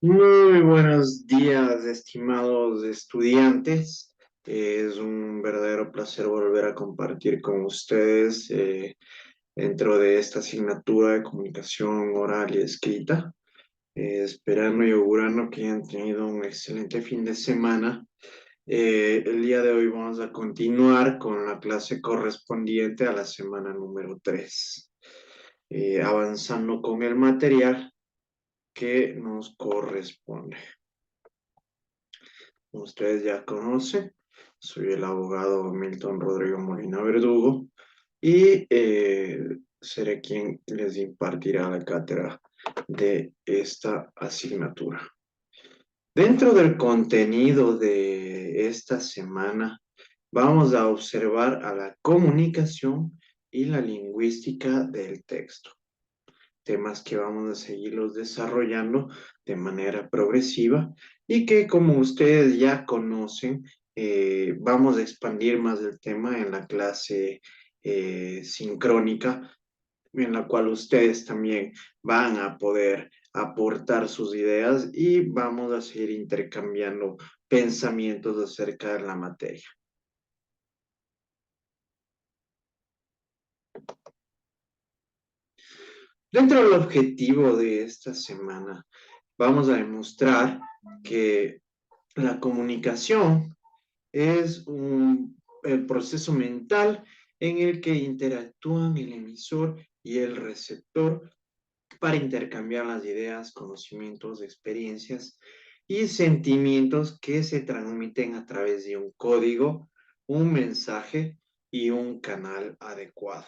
Muy buenos días, estimados estudiantes. Es un verdadero placer volver a compartir con ustedes dentro de esta asignatura de comunicación oral y escrita. Esperando y augurando que hayan tenido un excelente fin de semana. El día de hoy vamos a continuar con la clase correspondiente a la semana número 3, avanzando con el material que nos corresponde. Como ustedes ya conocen, soy el abogado Milton Rodrigo Molina Verdugo y seré quien les impartirá la cátedra de esta asignatura. Dentro del contenido de esta semana, vamos a observar a la comunicación y la lingüística del texto, temas que vamos a seguirlos desarrollando de manera progresiva y que, como ustedes ya conocen, vamos a expandir más el tema en la clase sincrónica, en la cual ustedes también van a poder aportar sus ideas y vamos a seguir intercambiando pensamientos acerca de la materia. Dentro del objetivo de esta semana, vamos a demostrar que la comunicación es el proceso mental en el que interactúan el emisor y el receptor para intercambiar las ideas, conocimientos, experiencias y sentimientos que se transmiten a través de un código, un mensaje y un canal adecuado.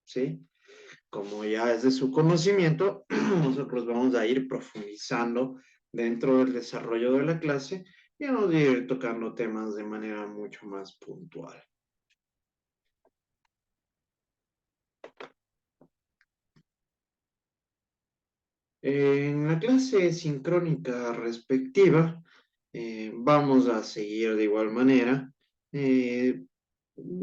¿Sí? Como ya es de su conocimiento, nosotros vamos a ir profundizando dentro del desarrollo de la clase y vamos a ir tocando temas de manera mucho más puntual. En la clase sincrónica respectiva, vamos a seguir de igual manera, eh,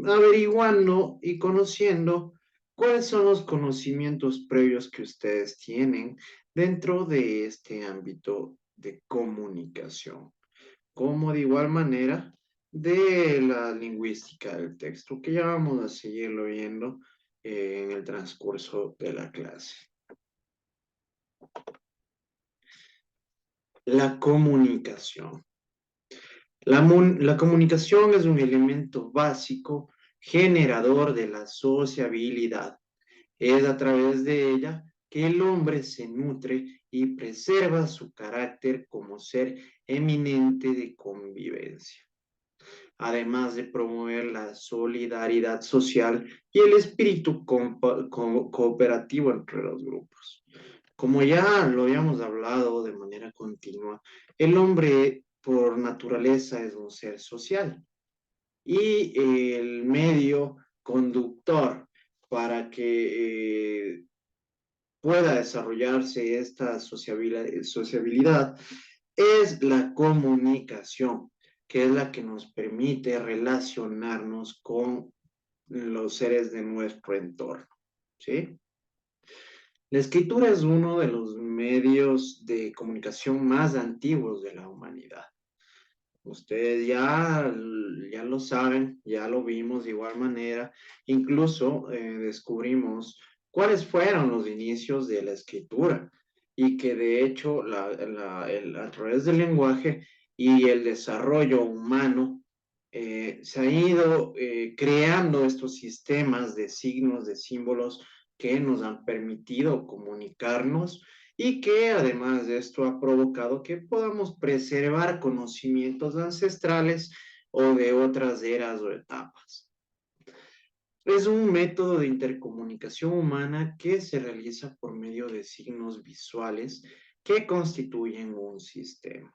averiguando y conociendo cuáles son los conocimientos previos que ustedes tienen dentro de este ámbito de comunicación, como de igual manera de la lingüística del texto, que ya vamos a seguirlo viendo en el transcurso de la clase. La comunicación. La comunicación es un elemento básico generador de la sociabilidad. Es a través de ella que el hombre se nutre y preserva su carácter como ser eminente de convivencia, además de promover la solidaridad social y el espíritu cooperativo entre los grupos. Como ya lo habíamos hablado de manera continua, el hombre por naturaleza es un ser social y el medio conductor para que pueda desarrollarse esta sociabilidad es la comunicación, que es la que nos permite relacionarnos con los seres de nuestro entorno, ¿sí? La escritura es uno de los medios de comunicación más antiguos de la humanidad. Ustedes ya lo saben, ya lo vimos de igual manera. Incluso descubrimos cuáles fueron los inicios de la escritura y que de hecho a través del lenguaje y el desarrollo humano se han ido creando estos sistemas de signos, de símbolos que nos han permitido comunicarnos y que además de esto ha provocado que podamos preservar conocimientos ancestrales o de otras eras o etapas. Es un método de intercomunicación humana que se realiza por medio de signos visuales que constituyen un sistema.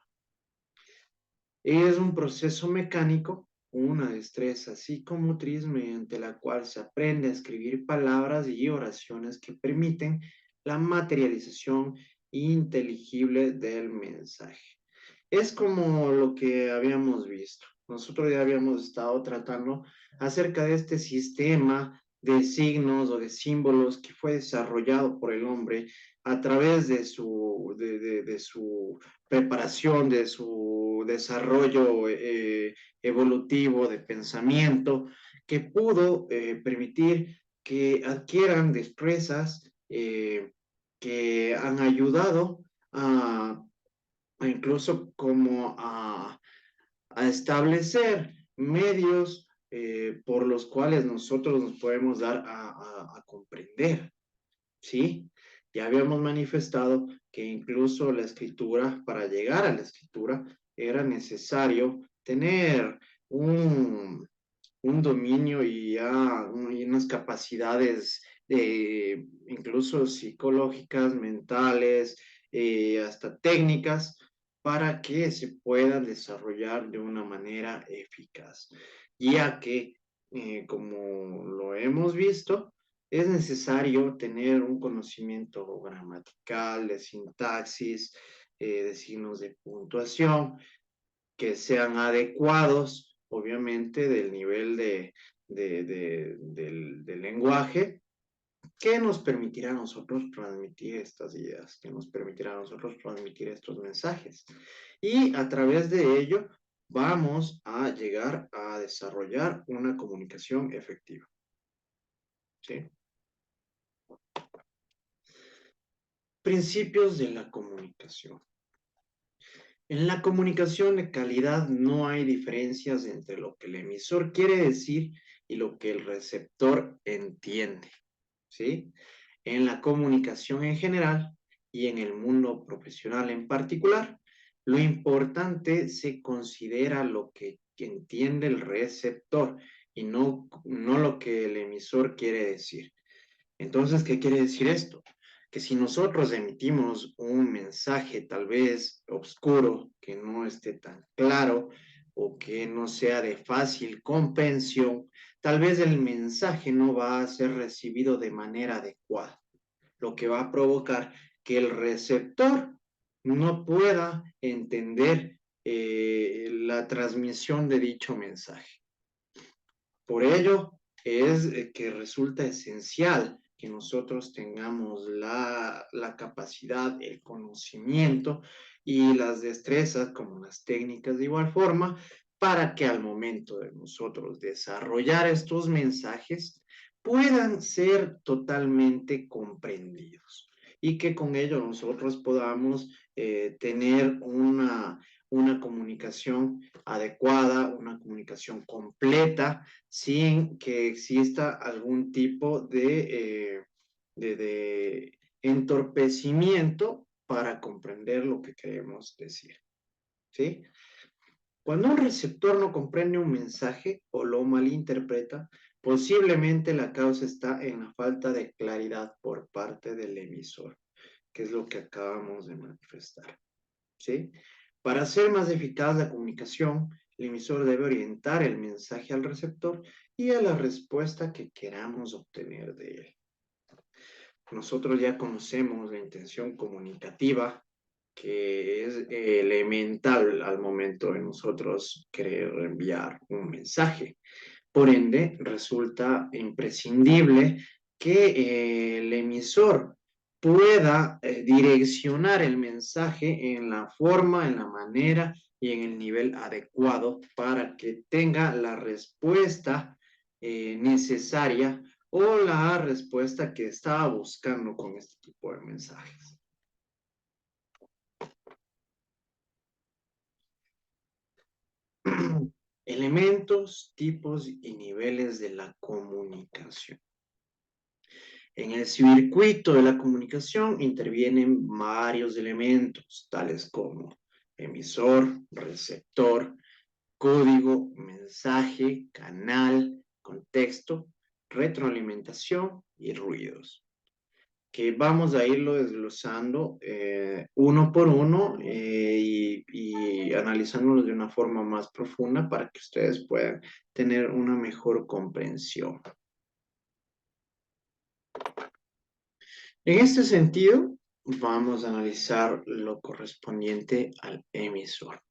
Es un proceso mecánico, una destreza psicomotriz mediante la cual se aprende a escribir palabras y oraciones que permiten la materialización inteligible del mensaje. Es como lo que habíamos visto. Nosotros ya habíamos estado tratando acerca de este sistema de signos o de símbolos que fue desarrollado por el hombre a través de su preparación, de su desarrollo evolutivo de pensamiento, que pudo permitir que adquieran destrezas que han ayudado a incluso como a establecer medios por los cuales nosotros nos podemos dar a comprender, ¿sí? Ya habíamos manifestado que incluso la escritura, para llegar a la escritura, era necesario tener un, un dominio y unas capacidades incluso psicológicas, mentales, hasta técnicas, para que se puedan desarrollar de una manera eficaz, ya que, como lo hemos visto, es necesario tener un conocimiento gramatical, de sintaxis, de signos de puntuación, que sean adecuados, obviamente, del nivel del lenguaje, que nos permitirá a nosotros transmitir estas ideas, que nos permitirá a nosotros transmitir estos mensajes. Y a través de ello vamos a llegar a desarrollar una comunicación efectiva. ¿Sí? Principios de la comunicación. En la comunicación de calidad no hay diferencias entre lo que el emisor quiere decir y lo que el receptor entiende, ¿sí? En la comunicación en general y en el mundo profesional en particular, lo importante se considera lo que entiende el receptor y no lo que el emisor quiere decir. Entonces, ¿qué quiere decir esto? Que si nosotros emitimos un mensaje tal vez oscuro, que no esté tan claro o que no sea de fácil comprensión, tal vez el mensaje no va a ser recibido de manera adecuada, lo que va a provocar que el receptor no pueda entender la transmisión de dicho mensaje. Por ello, es que resulta esencial que nosotros tengamos la capacidad, el conocimiento y las destrezas, como las técnicas de igual forma, para que al momento de nosotros desarrollar estos mensajes puedan ser totalmente comprendidos y que con ello nosotros podamos tener una comunicación adecuada, una comunicación completa, sin que exista algún tipo de entorpecimiento para comprender lo que queremos decir, ¿sí? Cuando un receptor no comprende un mensaje o lo malinterpreta, posiblemente la causa está en la falta de claridad por parte del emisor, que es lo que acabamos de manifestar, ¿sí? Para hacer más eficaz la comunicación, el emisor debe orientar el mensaje al receptor y a la respuesta que queramos obtener de él. Nosotros ya conocemos la intención comunicativa, que es elemental al momento de nosotros querer enviar un mensaje. Por ende, resulta imprescindible que el emisor pueda direccionar el mensaje en la forma, en la manera y en el nivel adecuado para que tenga la respuesta necesaria o la respuesta que estaba buscando con este tipo de mensajes. Elementos, tipos y niveles de la comunicación. En el circuito de la comunicación intervienen varios elementos, tales como emisor, receptor, código, mensaje, canal, contexto, retroalimentación y ruidos, que vamos a irlo desglosando uno por uno y analizándolos de una forma más profunda para que ustedes puedan tener una mejor comprensión. En este sentido, vamos a analizar lo correspondiente al emisor.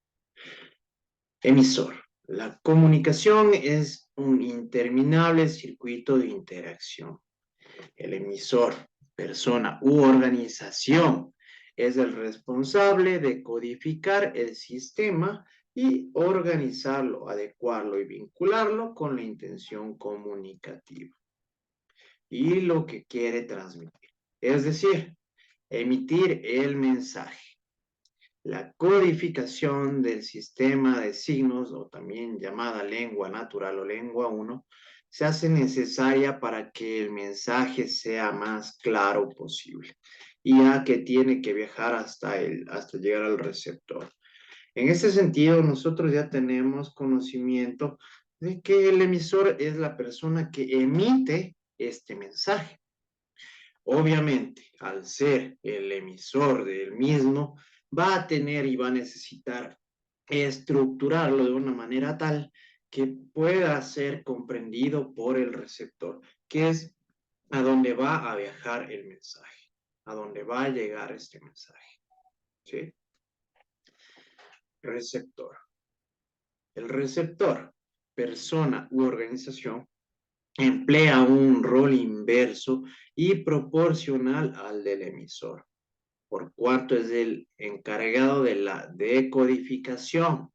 Emisor. La comunicación es un interminable circuito de interacción. El emisor persona u organización es el responsable de codificar el sistema y organizarlo, adecuarlo y vincularlo con la intención comunicativa y lo que quiere transmitir. Es decir, emitir el mensaje. La codificación del sistema de signos, o también llamada lengua natural o lengua 1, se hace necesaria para que el mensaje sea más claro posible, ya que tiene que viajar hasta llegar al receptor. En este sentido, nosotros ya tenemos conocimiento de que el emisor es la persona que emite este mensaje. Obviamente, al ser el emisor del mismo, va a tener y va a necesitar estructurarlo de una manera tal que pueda ser comprendido por el receptor, que es a donde va a viajar el mensaje, a donde va a llegar este mensaje. ¿Sí? Receptor. El receptor, persona u organización, emplea un rol inverso y proporcional al del emisor. Por cuarto, es el encargado de la decodificación,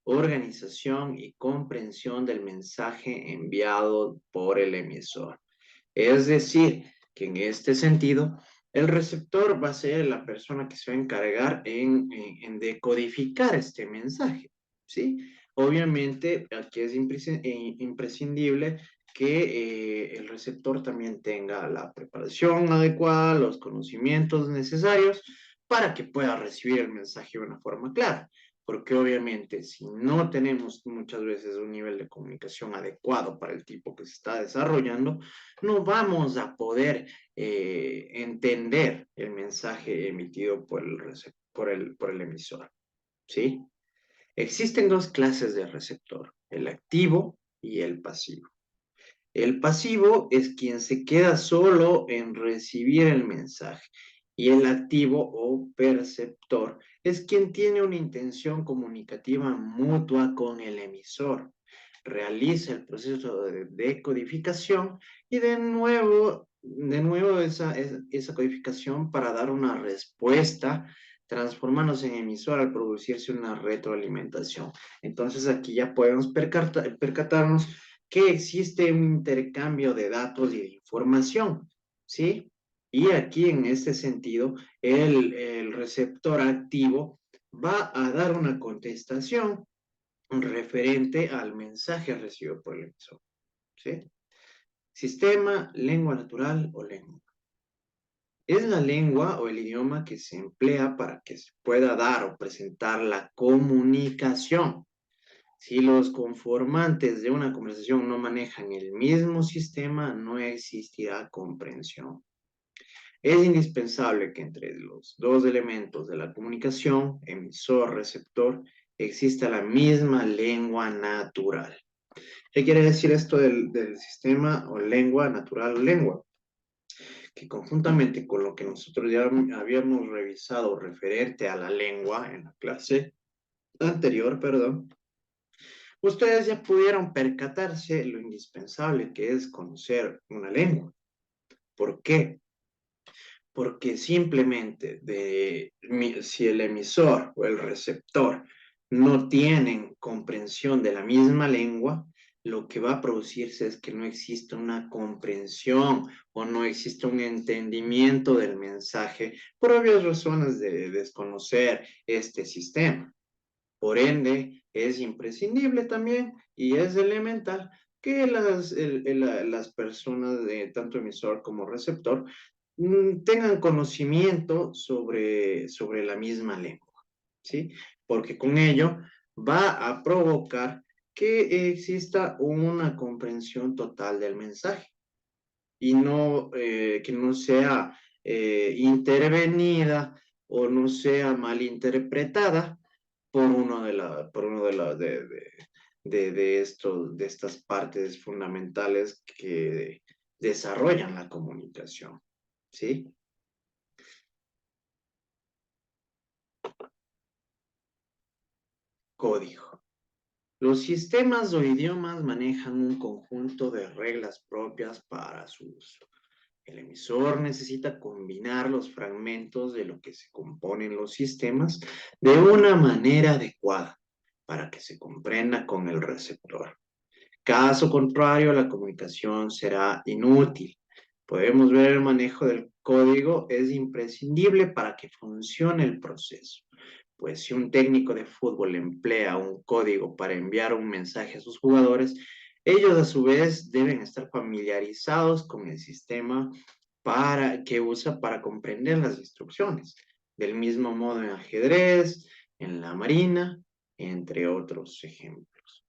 organización y comprensión del mensaje enviado por el emisor. Es decir, que en este sentido, el receptor va a ser la persona que se va a encargar en decodificar este mensaje, ¿sí? Obviamente, aquí es imprescindible que el receptor también tenga la preparación adecuada, los conocimientos necesarios para que pueda recibir el mensaje de una forma clara. Porque obviamente si no tenemos muchas veces un nivel de comunicación adecuado para el tipo que se está desarrollando, no vamos a poder entender el mensaje emitido por el emisor, ¿sí? Existen dos clases de receptor, el activo y el pasivo. El pasivo es quien se queda solo en recibir el mensaje y el activo o perceptor es quien tiene una intención comunicativa mutua con el emisor. Realiza el proceso de decodificación y de nuevo esa codificación para dar una respuesta transformándose en emisor al producirse una retroalimentación. Entonces aquí ya podemos percatarnos que existe un intercambio de datos y de información, ¿sí? Y aquí en este sentido, el receptor activo va a dar una contestación referente al mensaje recibido por el emisor, ¿sí? Sistema, lengua natural o lengua. Es la lengua o el idioma que se emplea para que se pueda dar o presentar la comunicación. Si los conformantes de una conversación no manejan el mismo sistema, no existirá comprensión. Es indispensable que entre los dos elementos de la comunicación, emisor-receptor, exista la misma lengua natural. ¿Qué quiere decir esto del sistema o lengua natural o lengua? Que conjuntamente con lo que nosotros ya habíamos revisado referente a la lengua en la clase anterior, perdón, ustedes ya pudieron percatarse lo indispensable que es conocer una lengua. ¿Por qué? Porque simplemente si el emisor o el receptor no tienen comprensión de la misma lengua, lo que va a producirse es que no existe una comprensión o no existe un entendimiento del mensaje por obvias razones de desconocer este sistema. Por ende, es imprescindible también y es elemental que las personas, de tanto emisor como receptor, tengan conocimiento sobre la misma lengua, ¿sí? Porque con ello va a provocar que exista una comprensión total del mensaje y que no sea intervenida o no sea malinterpretada por uno de estas partes fundamentales que desarrollan la comunicación, ¿sí? Código. Los sistemas o idiomas manejan un conjunto de reglas propias para su uso. El emisor necesita combinar los fragmentos de lo que se componen los sistemas de una manera adecuada para que se comprenda con el receptor. Caso contrario, la comunicación será inútil. Podemos ver el manejo del código es imprescindible para que funcione el proceso. Pues si un técnico de fútbol emplea un código para enviar un mensaje a sus jugadores, ellos a su vez deben estar familiarizados con el sistema que usa para comprender las instrucciones. Del mismo modo en ajedrez, en la marina, entre otros ejemplos.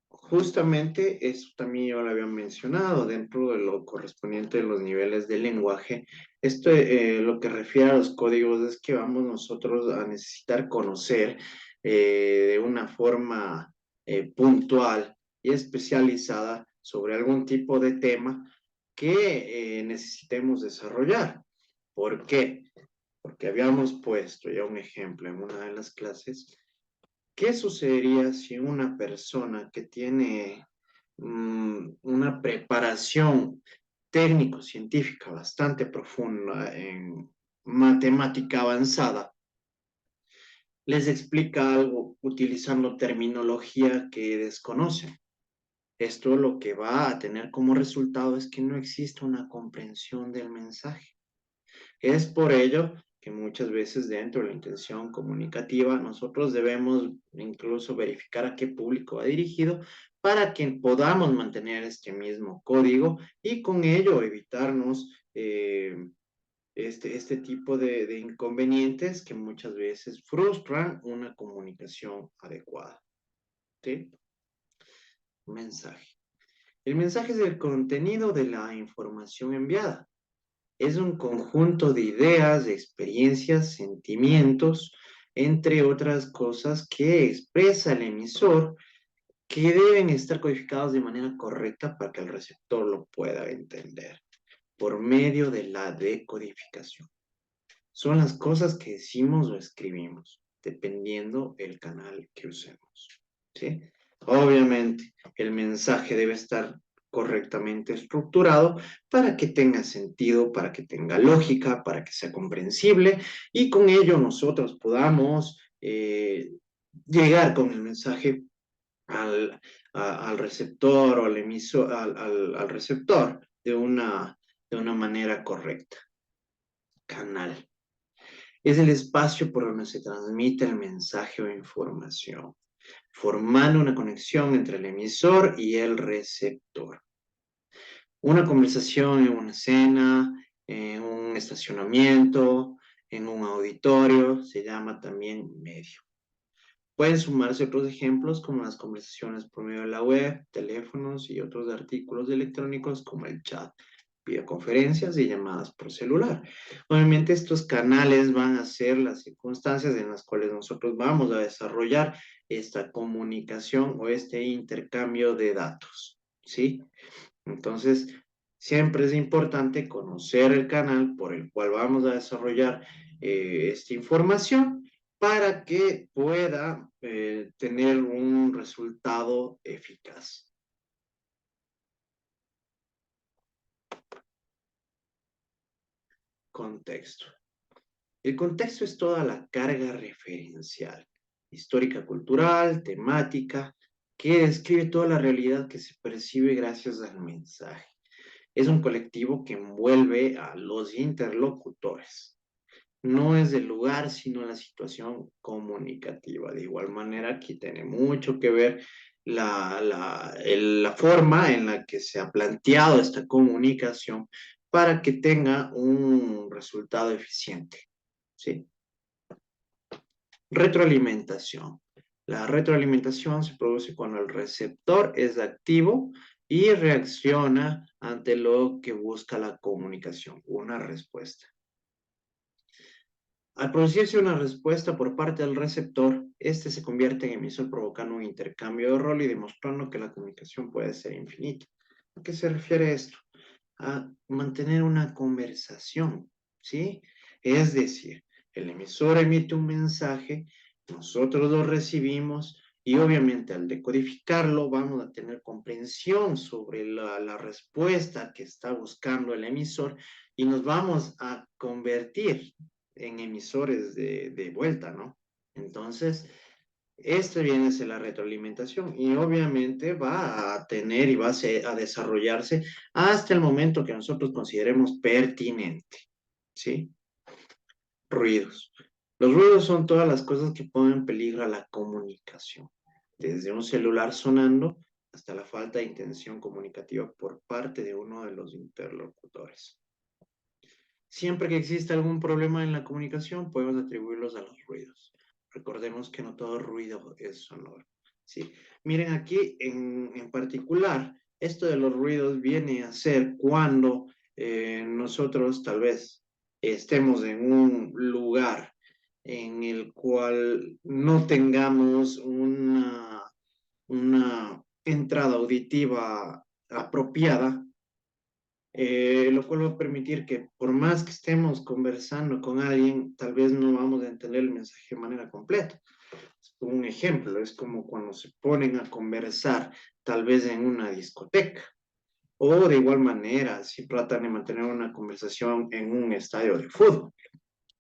Justamente eso también yo lo había mencionado dentro de lo correspondiente de los niveles de lenguaje. Esto, lo que refiere a los códigos es que vamos nosotros a necesitar conocer de una forma puntual y especializada sobre algún tipo de tema que necesitemos desarrollar. ¿Por qué? Porque habíamos puesto ya un ejemplo en una de las clases. ¿Qué sucedería si una persona que tiene una preparación técnico-científica bastante profunda en matemática avanzada les explica algo utilizando terminología que desconocen? Esto lo que va a tener como resultado es que no existe una comprensión del mensaje. Es por ello que muchas veces dentro de la intención comunicativa nosotros debemos incluso verificar a qué público va dirigido para que podamos mantener este mismo código y con ello evitarnos este tipo de inconvenientes que muchas veces frustran una comunicación adecuada. ¿Sí? Mensaje. El mensaje es el contenido de la información enviada. Es un conjunto de ideas, de experiencias, sentimientos, entre otras cosas que expresa el emisor que deben estar codificados de manera correcta para que el receptor lo pueda entender por medio de la decodificación. Son las cosas que decimos o escribimos, dependiendo el canal que usemos. ¿Sí? Obviamente, el mensaje debe estar correctamente estructurado para que tenga sentido, para que tenga lógica, para que sea comprensible y con ello nosotros podamos llegar con el mensaje al receptor o al emisor, al receptor de una manera correcta. Canal. Es el espacio por donde se transmite el mensaje o información, formando una conexión entre el emisor y el receptor. Una conversación en una cena, en un estacionamiento, en un auditorio, se llama también medio. Pueden sumarse otros ejemplos como las conversaciones por medio de la web, teléfonos y otros artículos electrónicos como el chat, videoconferencias y llamadas por celular. Obviamente estos canales van a ser las circunstancias en las cuales nosotros vamos a desarrollar esta comunicación o este intercambio de datos, ¿sí? Entonces, siempre es importante conocer el canal por el cual vamos a desarrollar esta información para que pueda tener un resultado eficaz. Contexto. El contexto es toda la carga referencial, histórica, cultural, temática, que describe toda la realidad que se percibe gracias al mensaje. Es un colectivo que envuelve a los interlocutores. No es el lugar, sino la situación comunicativa. De igual manera, aquí tiene mucho que ver la forma en la que se ha planteado esta comunicación para que tenga un resultado eficiente. ¿Sí? Retroalimentación. La retroalimentación se produce cuando el receptor es activo y reacciona ante lo que busca la comunicación, una respuesta. Al producirse una respuesta por parte del receptor, este se convierte en emisor provocando un intercambio de rol y demostrando que la comunicación puede ser infinita. ¿A qué se refiere esto? A mantener una conversación, ¿sí? Es decir, el emisor emite un mensaje, nosotros lo recibimos Y obviamente al decodificarlo vamos a tener comprensión sobre la respuesta que está buscando el emisor y nos vamos a convertir en emisores de vuelta, ¿no? Entonces, esto viene a ser la retroalimentación y obviamente va a tener y va a desarrollarse hasta el momento que nosotros consideremos pertinente, ¿sí? Ruidos. Los ruidos son todas las cosas que ponen en peligro la comunicación, desde un celular sonando hasta la falta de intención comunicativa por parte de uno de los interlocutores. Siempre que exista algún problema en la comunicación, podemos atribuirlos a los ruidos. Recordemos que no todo ruido es sonoro. ¿Sí? Miren aquí en particular, esto de los ruidos viene a ser cuando nosotros tal vez estemos en un lugar en el cual no tengamos una entrada auditiva apropiada, lo cual va a permitir que por más que estemos conversando con alguien, tal vez no vamos a entender el mensaje de manera completa. Un ejemplo, es como cuando se ponen a conversar tal vez en una discoteca, o de igual manera, si tratan de mantener una conversación en un estadio de fútbol,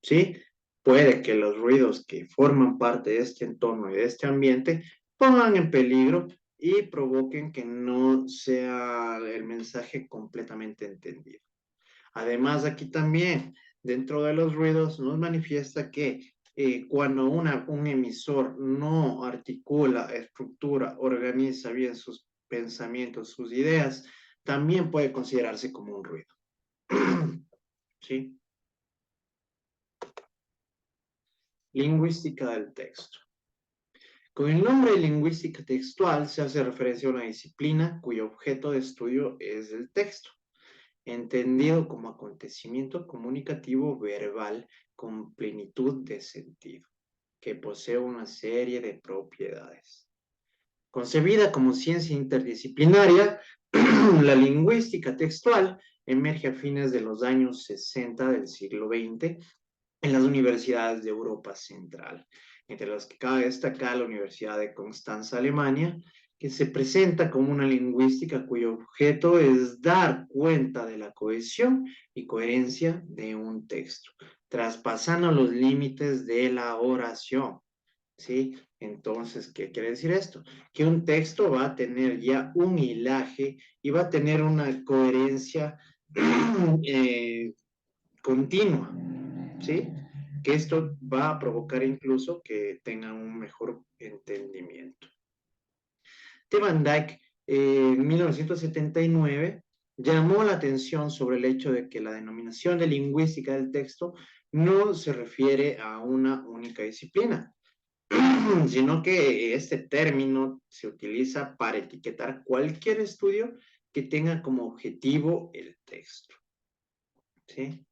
¿sí? Puede que los ruidos que forman parte de este entorno y de este ambiente pongan en peligro y provoquen que no sea el mensaje completamente entendido. Además, aquí también, dentro de los ruidos, nos manifiesta que cuando un emisor no articula, estructura, organiza bien sus pensamientos, sus ideas, también puede considerarse como un ruido. ¿Sí? Lingüística del texto. Con el nombre de lingüística textual se hace referencia a una disciplina cuyo objeto de estudio es el texto, entendido como acontecimiento comunicativo verbal con plenitud de sentido, que posee una serie de propiedades. Concebida como ciencia interdisciplinaria, la lingüística textual emerge a fines de los años 60 del siglo XX en las universidades de Europa Central, entre las que cabe destacar la Universidad de Constanza, Alemania, que se presenta como una lingüística cuyo objeto es dar cuenta de la cohesión y coherencia de un texto, traspasando los límites de la oración. ¿Sí? Entonces, ¿qué quiere decir esto? Que un texto va a tener ya un hilaje y va a tener una coherencia continua, ¿sí? Que esto va a provocar incluso que tengan un mejor entendimiento. T. Van Dyck, en 1979, llamó la atención sobre el hecho de que la denominación de lingüística del texto no se refiere a una única disciplina, sino que este término se utiliza para etiquetar cualquier estudio que tenga como objetivo el texto. ¿Sí?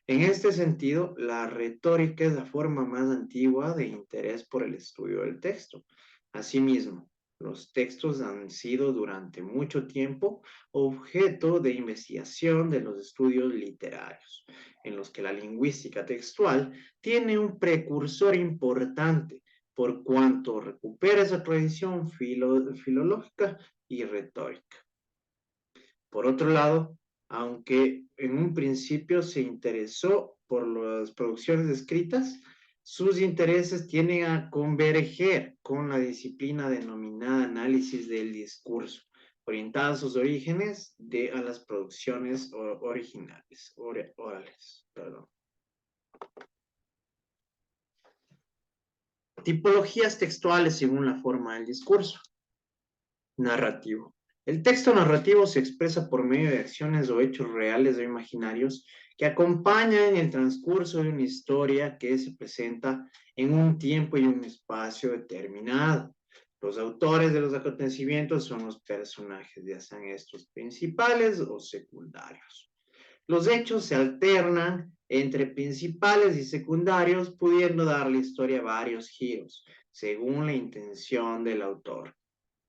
En este sentido, la retórica es la forma más antigua de interés por el estudio del texto. Asimismo, los textos han sido durante mucho tiempo objeto de investigación de los estudios literarios, en los que la lingüística textual tiene un precursor importante por cuanto recupera esa tradición filológica y retórica. Por otro lado, aunque en un principio se interesó por las producciones escritas, sus intereses tienden a converger con la disciplina denominada análisis del discurso, orientada a sus orígenes a las producciones originales, orales. Perdón. Tipologías textuales según la forma del discurso. Narrativo. El texto narrativo se expresa por medio de acciones o hechos reales o imaginarios que acompañan el transcurso de una historia que se presenta en un tiempo y un espacio determinado. Los autores de los acontecimientos son los personajes, ya sean estos principales o secundarios. Los hechos se alternan entre principales y secundarios, pudiendo dar la historia varios giros, según la intención del autor.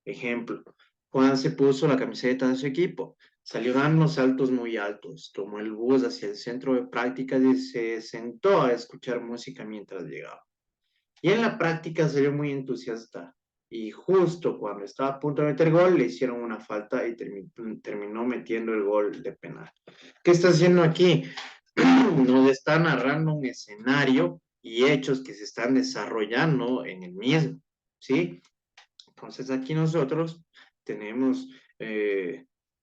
Ejemplo, Juan se puso la camiseta de su equipo, salió dando saltos muy altos, tomó el bus hacia el centro de prácticas y se sentó a escuchar música mientras llegaba. Y en la práctica se vio muy entusiasta. y justo cuando estaba a punto de meter gol, le hicieron una falta y terminó metiendo el gol de penal. ¿Qué está haciendo aquí? Nos está narrando un escenario y hechos que se están desarrollando en el mismo, ¿sí? Entonces aquí nosotros tenemos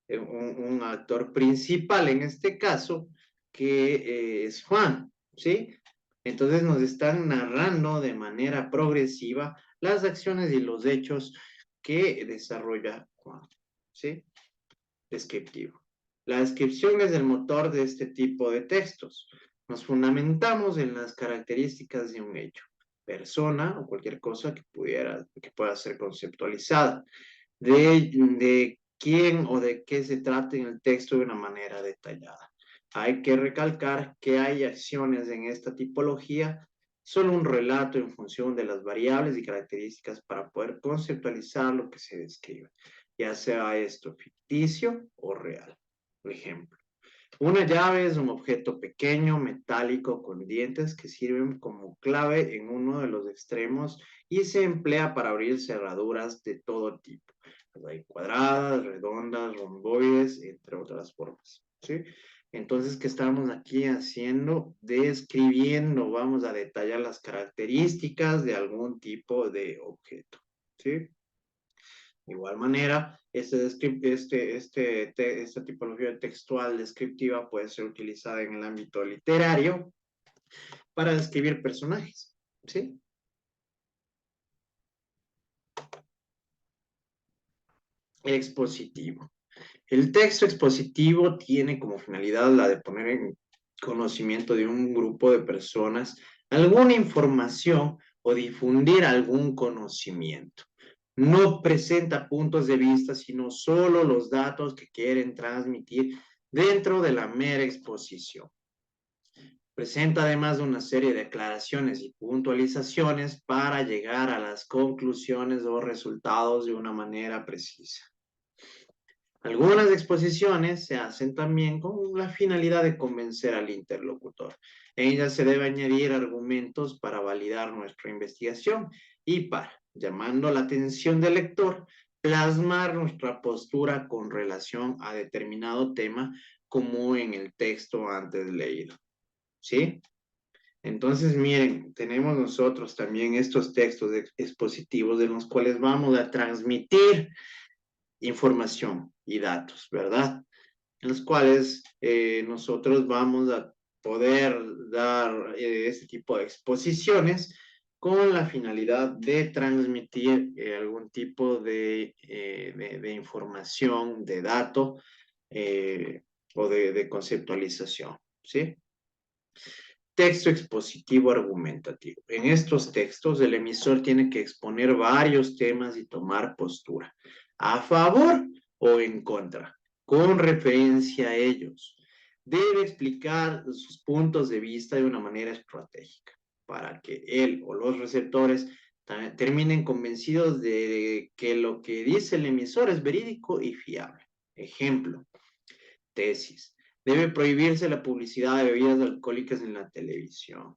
un actor principal en este caso que es Juan, ¿sí? Entonces nos están narrando de manera progresiva las acciones y los hechos que desarrolla Juan, ¿sí? Descriptivo. La descripción es el motor de este tipo de textos. Nos fundamentamos en las características de un hecho, persona o cualquier cosa que pueda ser conceptualizada, de quién o de qué se trata en el texto de una manera detallada. Hay que recalcar que hay acciones en esta tipología, solo un relato en función de las variables y características para poder conceptualizar lo que se describe, ya sea esto ficticio o real. Por ejemplo, una llave es un objeto pequeño, metálico, con dientes que sirven como clave en uno de los extremos y se emplea para abrir cerraduras de todo tipo. Hay cuadradas, redondas, romboides, entre otras formas. ¿Sí? Entonces, ¿qué estamos aquí haciendo? Describiendo, vamos a detallar las características de algún tipo de objeto. ¿Sí? De igual manera, esta tipología textual descriptiva puede ser utilizada en el ámbito literario para describir personajes, ¿sí? Expositivo. El texto expositivo tiene como finalidad la de poner en conocimiento de un grupo de personas alguna información o difundir algún conocimiento. No presenta puntos de vista, sino solo los datos que quieren transmitir dentro de la mera exposición. Presenta además una serie de aclaraciones y puntualizaciones para llegar a las conclusiones o resultados de una manera precisa. Algunas exposiciones se hacen también con la finalidad de convencer al interlocutor. En ellas se debe añadir argumentos para validar nuestra investigación y para, llamando la atención del lector, plasmar nuestra postura con relación a determinado tema como en el texto antes leído. ¿Sí? Entonces, miren, tenemos nosotros también estos textos expositivos de los cuales vamos a transmitir información y datos, ¿verdad? En los cuales nosotros vamos a poder dar este tipo de exposiciones con la finalidad de transmitir algún tipo de información, de dato o de conceptualización, ¿sí? Texto expositivo argumentativo. En estos textos, el emisor tiene que exponer varios temas y tomar postura, a favor o en contra, con referencia a ellos. Debe explicar sus puntos de vista de una manera estratégica, para que él o los receptores terminen convencidos de que lo que dice el emisor es verídico y fiable. Ejemplo, tesis. Debe prohibirse la publicidad de bebidas alcohólicas en la televisión.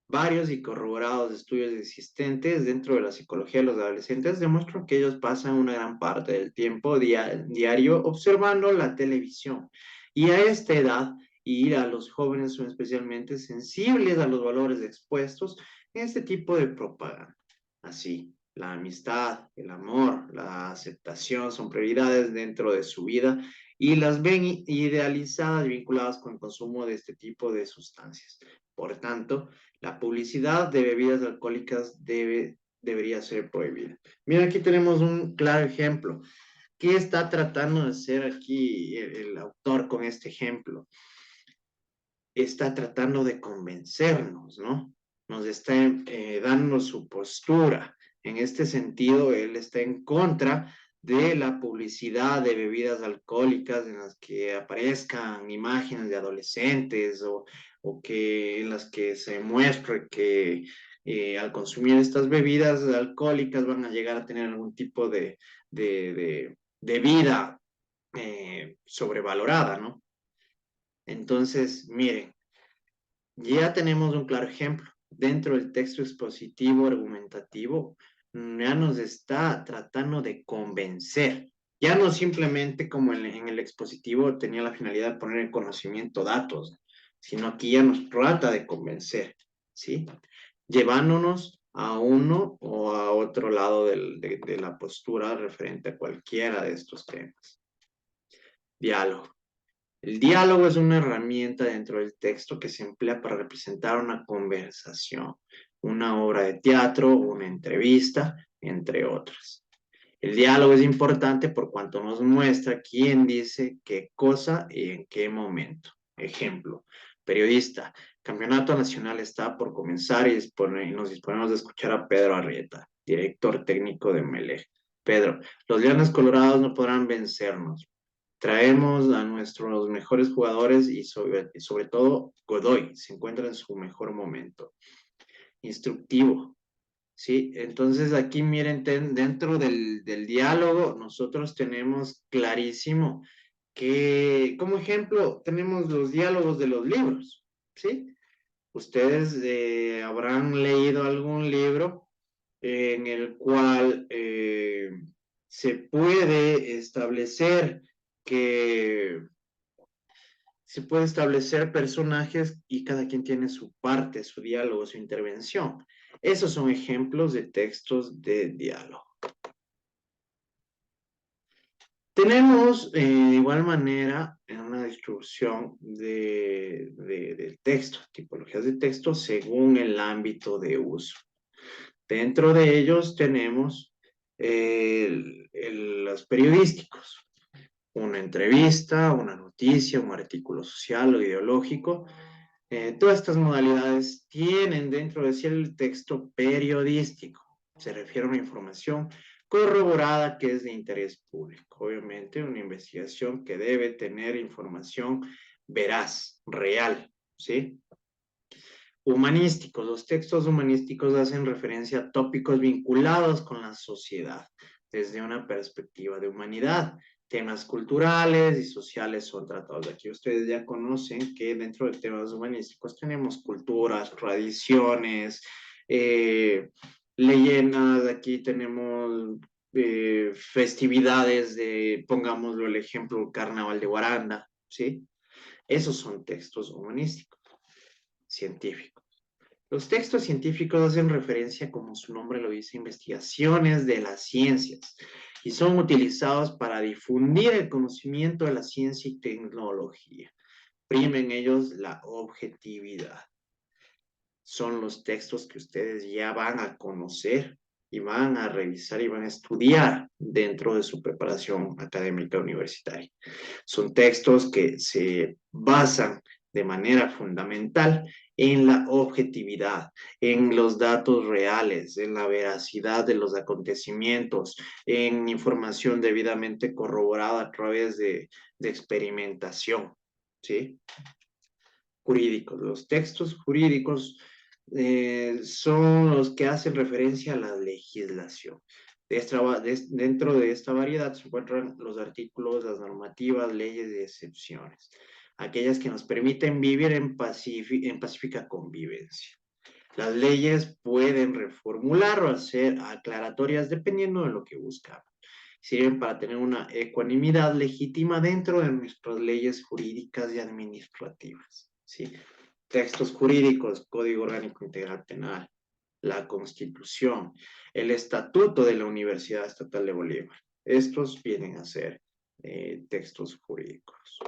Varios y corroborados estudios existentes dentro de la psicología de los adolescentes demuestran que ellos pasan una gran parte del tiempo diario observando la televisión. Y a esta edad, y a los jóvenes son especialmente sensibles a los valores expuestos en este tipo de propaganda. Así, la amistad, el amor, la aceptación son prioridades dentro de su vida y las ven idealizadas y vinculadas con el consumo de este tipo de sustancias. Por tanto, la publicidad de bebidas alcohólicas debería ser prohibida. Mira, aquí tenemos un claro ejemplo. ¿Qué está tratando de hacer aquí el autor con este ejemplo? Está tratando de convencernos, ¿no? Nos está dando su postura. En este sentido, él está en contra de la publicidad de bebidas alcohólicas en las que aparezcan imágenes de adolescentes o que en las que se muestre que al consumir estas bebidas alcohólicas van a llegar a tener algún tipo de vida sobrevalorada, ¿no? Entonces, miren, ya tenemos un claro ejemplo. Dentro del texto expositivo argumentativo, ya nos está tratando de convencer. Ya no simplemente como en el expositivo tenía la finalidad de poner en conocimiento datos, sino aquí ya nos trata de convencer, ¿sí? Llevándonos a uno o a otro lado de la postura referente a cualquiera de estos temas. Diálogo. El diálogo es una herramienta dentro del texto que se emplea para representar una conversación, una obra de teatro, una entrevista, entre otras. El diálogo es importante por cuanto nos muestra quién dice qué cosa y en qué momento. Ejemplo, periodista, Campeonato Nacional está por comenzar y nos disponemos de escuchar a Pedro Arrieta, director técnico de Melec. Pedro, los Leones Colorados no podrán vencernos. Traemos a nuestros mejores jugadores y sobre todo Godoy se encuentra en su mejor momento. Instructivo, ¿sí? Entonces aquí miren, dentro del diálogo nosotros tenemos clarísimo que como ejemplo tenemos los diálogos de los libros, ¿sí? Ustedes habrán leído algún libro en el cual se puede establecer que se puede establecer personajes y cada quien tiene su parte, su diálogo, su intervención. Esos son ejemplos de textos de diálogo. Tenemos de igual manera en una distribución de texto, tipologías de texto según el ámbito de uso. Dentro de ellos tenemos los periodísticos, una entrevista, una noticia, un artículo social o ideológico. Todas estas modalidades tienen dentro de sí el texto periodístico. Se refiere a una información corroborada que es de interés público. Obviamente, una investigación que debe tener información veraz, real, ¿sí? Humanísticos. Los textos humanísticos hacen referencia a tópicos vinculados con la sociedad desde una perspectiva de humanidad. Temas culturales y sociales son tratados. Aquí ustedes ya conocen que dentro de temas humanísticos tenemos culturas, tradiciones, leyendas, aquí tenemos festividades de, pongámoslo el ejemplo, Carnaval de Guaranda, ¿sí? Esos son textos humanísticos, científicos. Los textos científicos hacen referencia, como su nombre lo dice, a investigaciones de las ciencias y son utilizados para difundir el conocimiento de la ciencia y tecnología. Primen ellos la objetividad. Son los textos que ustedes ya van a conocer y van a revisar y van a estudiar dentro de su preparación académica universitaria. Son textos que se basan de manera fundamental en la objetividad, en los datos reales, en la veracidad de los acontecimientos, en información debidamente corroborada a través de experimentación, ¿sí? Jurídicos. Los textos jurídicos son los que hacen referencia a la legislación. Dentro de esta variedad se encuentran los artículos, las normativas, leyes y excepciones, aquellas que nos permiten vivir en pacífica convivencia. Las leyes pueden reformular o hacer aclaratorias dependiendo de lo que buscamos. Sirven para tener una ecuanimidad legítima dentro de nuestras leyes jurídicas y administrativas, ¿sí? Textos jurídicos, Código Orgánico Integral Penal, la Constitución, el Estatuto de la Universidad Estatal de Bolívar. Estos vienen a ser textos jurídicos.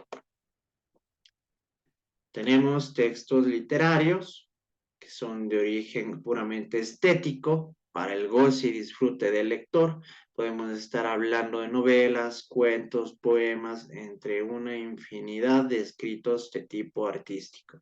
Tenemos textos literarios, que son de origen puramente estético, para el goce y disfrute del lector. Podemos estar hablando de novelas, cuentos, poemas, entre una infinidad de escritos de tipo artístico.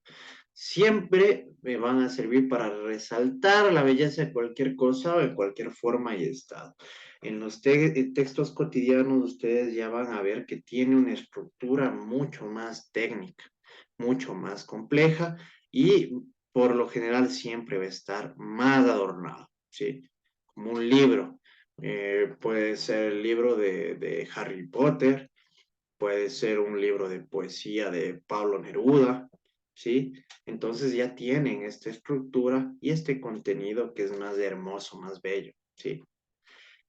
Siempre me van a servir para resaltar la belleza de cualquier cosa o de cualquier forma y estado. En los textos cotidianos ustedes ya van a ver que tiene una estructura mucho más técnica, mucho más compleja y por lo general siempre va a estar más adornado, ¿sí? Como un libro. Puede ser el libro de Harry Potter, puede ser un libro de poesía de Pablo Neruda, ¿sí? Entonces ya tienen esta estructura y este contenido que es más hermoso, más bello, ¿sí?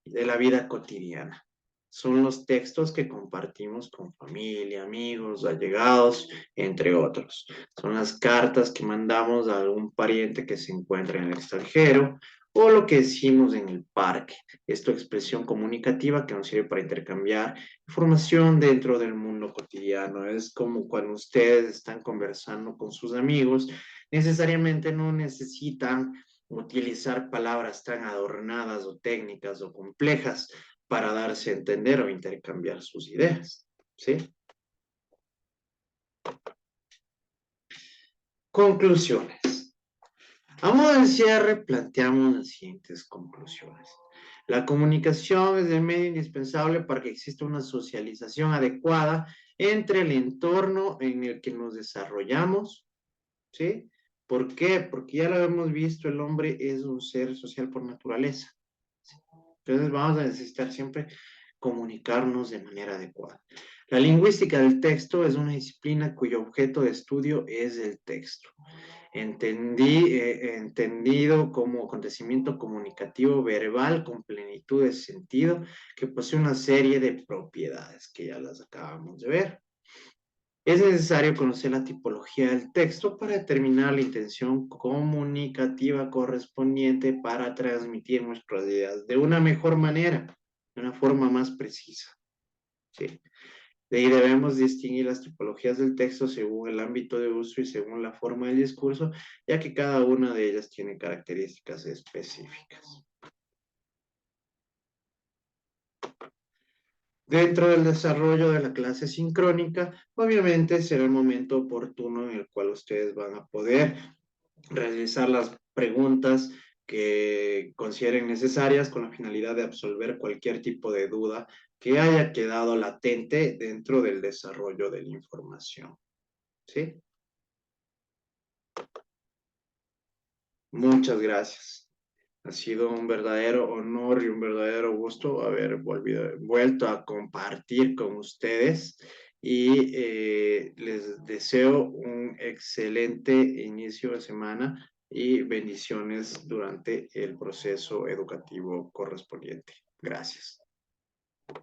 De la vida cotidiana. Son los textos que compartimos con familia, amigos, allegados, entre otros. Son las cartas que mandamos a algún pariente que se encuentra en el extranjero o lo que decimos en el parque. Esta expresión comunicativa que nos sirve para intercambiar información dentro del mundo cotidiano. Es como cuando ustedes están conversando con sus amigos, necesariamente no necesitan utilizar palabras tan adornadas o técnicas o complejas para darse a entender o intercambiar sus ideas, ¿sí? Conclusiones. A modo de cierre, planteamos las siguientes conclusiones. La comunicación es el medio indispensable para que exista una socialización adecuada entre el entorno en el que nos desarrollamos, ¿sí? ¿Por qué? Porque ya lo hemos visto, el hombre es un ser social por naturaleza. Entonces vamos a necesitar siempre comunicarnos de manera adecuada. La lingüística del texto es una disciplina cuyo objeto de estudio es el texto. Entendido como acontecimiento comunicativo verbal con plenitud de sentido que posee una serie de propiedades que ya las acabamos de ver. Es necesario conocer la tipología del texto para determinar la intención comunicativa correspondiente para transmitir nuestras ideas de una mejor manera, de una forma más precisa. ¿Sí? De ahí debemos distinguir las tipologías del texto según el ámbito de uso y según la forma del discurso, ya que cada una de ellas tiene características específicas. Dentro del desarrollo de la clase sincrónica, obviamente será el momento oportuno en el cual ustedes van a poder realizar las preguntas que consideren necesarias con la finalidad de absolver cualquier tipo de duda que haya quedado latente dentro del desarrollo de la información. ¿Sí? Muchas gracias. Ha sido un verdadero honor y un verdadero gusto haber vuelto a compartir con ustedes y les deseo un excelente inicio de semana y bendiciones durante el proceso educativo correspondiente. Gracias.